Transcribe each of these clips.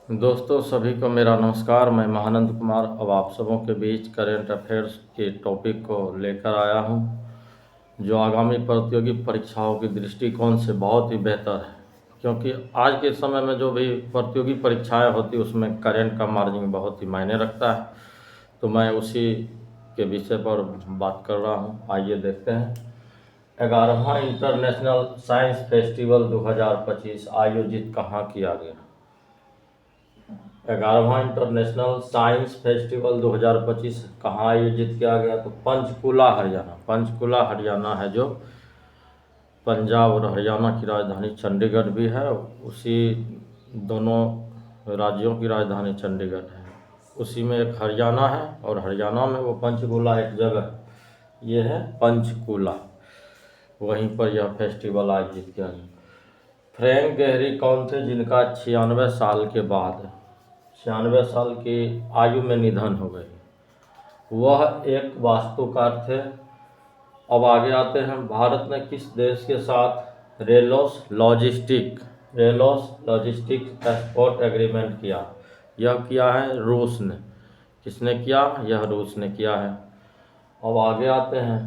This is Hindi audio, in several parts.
दोस्तों सभी को मेरा नमस्कार। मैं महानंद कुमार अब आप सबों के बीच करेंट अफेयर्स के टॉपिक को लेकर आया हूं, जो आगामी प्रतियोगी परीक्षाओं के दृष्टिकोण से बहुत ही बेहतर है। क्योंकि आज के समय में जो भी प्रतियोगी परीक्षाएं होती उसमें करेंट का मार्जिन बहुत ही मायने रखता है, तो मैं उसी के विषय पर बात कर रहा हूं। आइए देखते हैं। 11वां इंटरनेशनल साइंस फेस्टिवल 2025 आयोजित कहाँ किया गया? 11वां इंटरनेशनल साइंस फेस्टिवल 2025 कहाँ आयोजित किया गया? तो पंचकुला हरियाणा। पंचकुला हरियाणा है, जो पंजाब और हरियाणा की राजधानी चंडीगढ़ भी है। उसी दोनों राज्यों की राजधानी चंडीगढ़ है, उसी में एक हरियाणा है और हरियाणा में वो पंचकुला एक जगह है, ये है पंचकुला। वहीं पर यह फेस्टिवल आयोजित किया गया। फ्रैंक गेहरी कौन थे जिनका 96 साल के बाद 96 साल की आयु में निधन हो गई? वह एक वास्तुकार थे। अब आगे आते हैं। भारत ने किस देश के साथ रेलोस लॉजिस्टिक एक्सपोर्ट एग्रीमेंट किया? यह किया है रूस ने। किसने किया? यह रूस ने किया है। अब आगे आते हैं।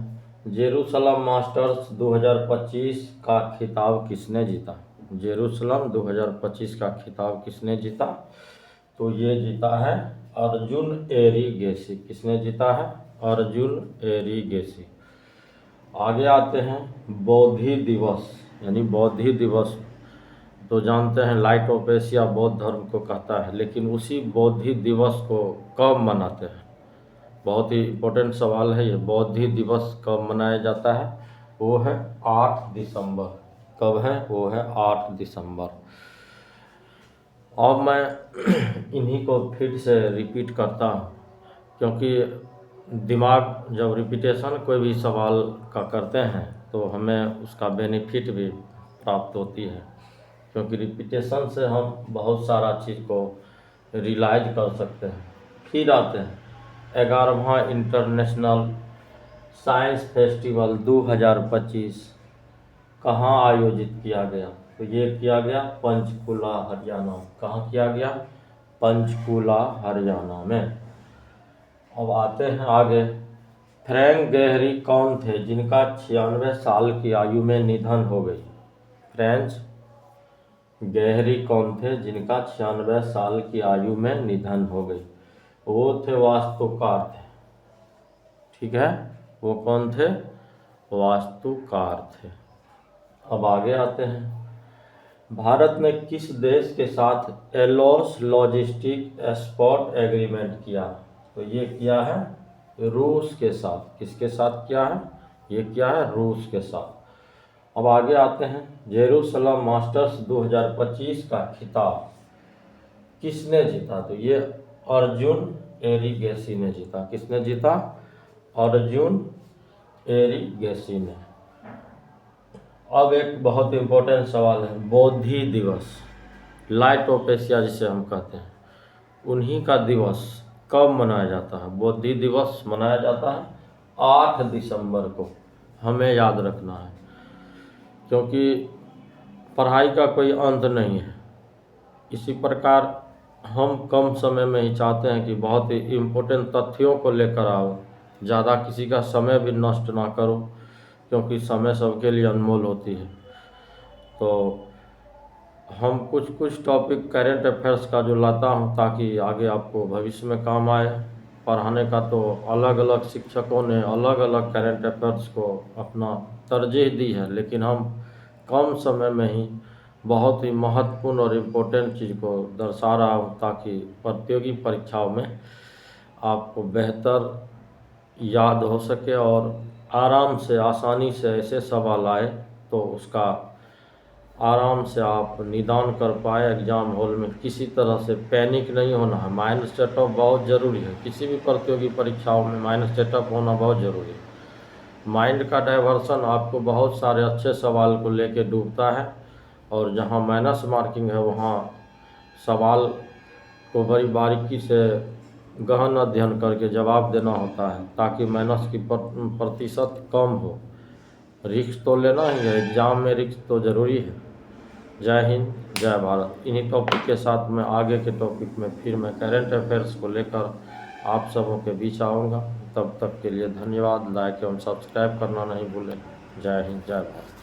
जेरूसलम मास्टर्स 2025 का खिताब किसने जीता? जेरूसलम 2025 का खिताब किसने जीता? तो ये जीता है अर्जुन एरिगेसी। किसने जीता है? अर्जुन एरिगेसी। आगे आते हैं। बौद्धि दिवस यानी बौद्धि दिवस तो जानते हैं लाइट ऑफ एशिया बौद्ध धर्म को कहता है, लेकिन उसी बौद्धि दिवस को कब मनाते हैं? बहुत ही इम्पोर्टेंट सवाल है ये। बौद्धि दिवस कब मनाया जाता है? वो है 8 दिसंबर। कब है? वो है 8 दिसंबर। अब मैं इन्हीं को फिर से रिपीट करता हूँ, क्योंकि दिमाग जब रिपीटेशन कोई भी सवाल का करते हैं तो हमें उसका बेनिफिट भी प्राप्त होती है, क्योंकि रिपीटेशन से हम बहुत सारा चीज़ को रियलाइज कर सकते हैं। फिर आते हैं। 11वां इंटरनेशनल साइंस फेस्टिवल 2025 कहाँ आयोजित किया गया? तो ये किया गया पंचकुला हरियाणा। कहाँ किया गया? पंचकुला हरियाणा में। अब आते हैं आगे। फ्रैंक गेहरी कौन थे जिनका 96 साल की आयु में निधन हो गई? फ्रैंक गेहरी कौन थे जिनका 96 साल की आयु में निधन हो गई? वो थे वास्तुकार थे। ठीक है, वो कौन थे? वास्तुकार थे। अब आगे आते हैं। भारत ने किस देश के साथ एलोस लॉजिस्टिक एक्सपोर्ट एग्रीमेंट किया? तो ये किया है रूस के साथ। किसके साथ किया है? ये किया है रूस के साथ। अब आगे आते हैं। जेरूसलम मास्टर्स 2025 का खिताब किसने जीता? तो ये अर्जुन एरिगेसी ने जीता। किसने जीता? अर्जुन एरिगेसी ने। अब एक बहुत इम्पोर्टेंट सवाल है। बौद्धि दिवस, लाइट ऑफ एशिया जिसे हम कहते हैं, उन्हीं का दिवस कब मनाया जाता है? बौद्धि दिवस मनाया जाता है 8 दिसंबर को। हमें याद रखना है, क्योंकि पढ़ाई का कोई अंत नहीं है। इसी प्रकार हम कम समय में ही चाहते हैं कि बहुत ही इम्पोर्टेंट तथ्यों को लेकर आओ, ज़्यादा किसी का समय भी नष्ट ना करो, क्योंकि समय सबके लिए अनमोल होती है। तो हम कुछ कुछ टॉपिक करेंट अफेयर्स का जो लाता हूँ, ताकि आगे आपको भविष्य में काम आए। पढ़ाने का तो अलग अलग शिक्षकों ने अलग अलग करेंट अफेयर्स को अपना तरजीह दी है, लेकिन हम कम समय में ही बहुत ही महत्वपूर्ण और इम्पोर्टेंट चीज़ को दर्शा रहा हूँ, ताकि प्रतियोगी परीक्षाओं में आपको बेहतर याद हो सके और आराम से आसानी से ऐसे सवाल आए तो उसका आराम से आप निदान कर पाए एग्ज़ाम हॉल में। किसी तरह से पैनिक नहीं होना है। माइंड सेटअप बहुत ज़रूरी है। किसी भी प्रतियोगी परीक्षाओं में माइंड सेटअप होना बहुत ज़रूरी है। माइंड का डाइवर्सन आपको बहुत सारे अच्छे सवाल को लेके डूबता है, और जहाँ माइनस मार्किंग है वहाँ सवाल को बड़ी बारीकी से गहन अध्ययन करके जवाब देना होता है, ताकि माइनस की प्रतिशत कम हो। रिस्क तो लेना ही है, एग्ज़ाम में रिस्क तो ज़रूरी है। जय हिंद, जय भारत। इन्हीं टॉपिक के साथ मैं आगे के टॉपिक में फिर मैं करंट अफेयर्स को लेकर आप सबों के बीच आऊँगा। तब तक के लिए धन्यवाद। लाइक एवं सब्सक्राइब करना नहीं भूलें। जय हिंद, जय भारत।